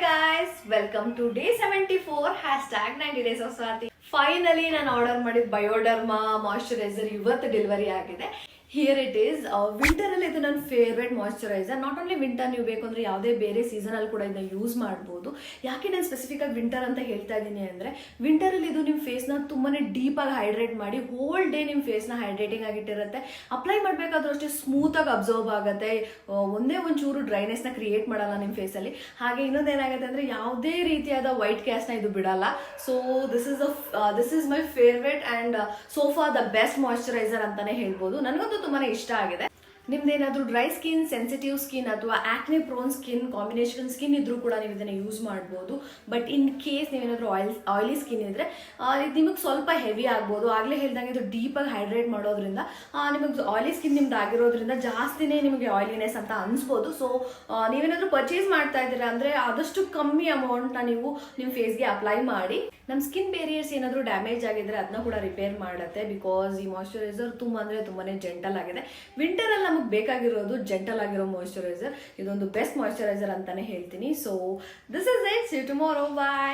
guys, welcome to day 74 #90 days of Swati. Finally ನಾನು order ಮಾಡಿದ Bioderma moisturiser ಇವತ್ತು delivery ಆಗಿದೆ. Here it is. ವಿಂಟರಲ್ಲಿ ಇದು ನನ್ನ favourite moisturiser. Not only winter, ನೀವು ಬೇಕು ಅಂದರೆ ಯಾವುದೇ ಬೇರೆ ಸೀಸನಲ್ಲಿ ಕೂಡ ಇದನ್ನ ಯೂಸ್ ಮಾಡ್ಬೋದು. ಯಾಕೆ ನಾನು ಸ್ಪೆಸಿಫಿಕಾಗಿ ವಿಂಟರ್ ಅಂತ ಹೇಳ್ತಾ ಇದ್ದೀನಿ ಅಂದರೆ, ವಿಂಟರಲ್ಲಿ ಇದು ನಿಮ್ಮ ಫೇಸ್ನ ತುಂಬಾ ಡೀಪಾಗಿ ಹೈಡ್ರೇಟ್ ಮಾಡಿ ಹೋಲ್ ಡೇ ನಿಮ್ಮ ಫೇಸ್ನ ಹೈಡ್ರೇಟಿಂಗ್ ಆಗಿಟ್ಟಿರುತ್ತೆ. ಅಪ್ಲೈ ಮಾಡಬೇಕಾದ್ರೂ ಅಷ್ಟೇ ಸ್ಮೂತಾಗಿ ಅಬ್ಸರ್ವ್ ಆಗುತ್ತೆ. ಒಂದೇ ಒಂಚೂರು ಡ್ರೈನೆಸ್ನ ಕ್ರಿಯೇಟ್ ಮಾಡಲ್ಲ ನಿಮ್ಮ ಫೇಸಲ್ಲಿ. ಹಾಗೆ ಇನ್ನೊಂದೇನಾಗುತ್ತೆ ಅಂದರೆ ಯಾವುದೇ ರೀತಿಯಾದ ವೈಟ್ ಕ್ಯಾಸ್ಟ್ನ ಇದು ಬಿಡಲ್ಲ. So this is my favourite and sofa the best moisturiser ಅಂತಲೇ ಹೇಳ್ಬೋದು. ನನಗಂತೂ ತುಂಬಾ ಇಷ್ಟ ಆಗಿದೆ. ನಿಮ್ದೇನಾದರೂ ಡ್ರೈ ಸ್ಕಿನ್, ಸೆನ್ಸಿಟಿವ್ ಸ್ಕಿನ್ ಅಥವಾ ಆಕ್ನೆ ಪ್ರೋನ್ ಸ್ಕಿನ್, ಕಾಂಬಿನೇಷನ್ ಸ್ಕಿನ್ ಇದ್ರೂ ಕೂಡ ನೀವು ಇದನ್ನು ಯೂಸ್ ಮಾಡ್ಬೋದು. ಬಟ್ ಇನ್ ಕೇಸ್ ನೀವೇನಾದರೂ ಆಯಿಲಿ ಸ್ಕಿನ್ ಇದ್ದರೆ ಇದು ನಿಮಗೆ ಸ್ವಲ್ಪ ಹೆವಿ ಆಗ್ಬೋದು. ಆಗಲೇ ಹೇಳ್ದಂಗೆ ಇದು ಡೀಪಾಗಿ ಹೈಡ್ರೇಟ್ ಮಾಡೋದ್ರಿಂದ ನಿಮಗೆ ಆಯಿಲಿ ಸ್ಕಿನ್ ನಿಮ್ದು ಆಗಿರೋದ್ರಿಂದ ಜಾಸ್ತಿನೇ ನಿಮಗೆ ಆಯಿಲಿನೆಸ್ ಅಂತ ಅನಿಸ್ಬೋದು. ಸೊ ನೀವೇನಾದರೂ ಪರ್ಚೇಸ್ ಮಾಡ್ತಾ ಇದ್ದೀರಾ ಅಂದರೆ ಆದಷ್ಟು ಕಮ್ಮಿ ಅಮೌಂಟ್ನ ನೀವು ನಿಮ್ಮ ಫೇಸ್ಗೆ ಅಪ್ಲೈ ಮಾಡಿ. ನಮ್ಮ ಸ್ಕಿನ್ ಬೇರಿಯರ್ಸ್ ಏನಾದರೂ ಡ್ಯಾಮೇಜ್ ಆಗಿದ್ರೆ ಅದನ್ನ ಕೂಡ ರಿಪೇರ್ ಮಾಡುತ್ತೆ. ಬಿಕಾಸ್ ಈ ಮಾಯಶ್ಚರೈಸರ್ ತುಂಬ ಅಂದರೆ ತುಂಬಾ ಜೆಂಟಲ್ ಆಗಿದೆ. ವಿಂಟರಲ್ಲಿ ನಮಗೆ ಬೇಕಾಗಿರೋದು ಜೆಂಟಲ್ ಆಗಿರೋ ಮಾಯಶ್ಚರೈಸರ್. ಇದೊಂದು ಬೆಸ್ಟ್ ಮಾಯಶ್ಚರೈಸರ್ ಅಂತಾನೆ ಹೇಳ್ತೀನಿ. So this is it. See you tomorrow. Bye.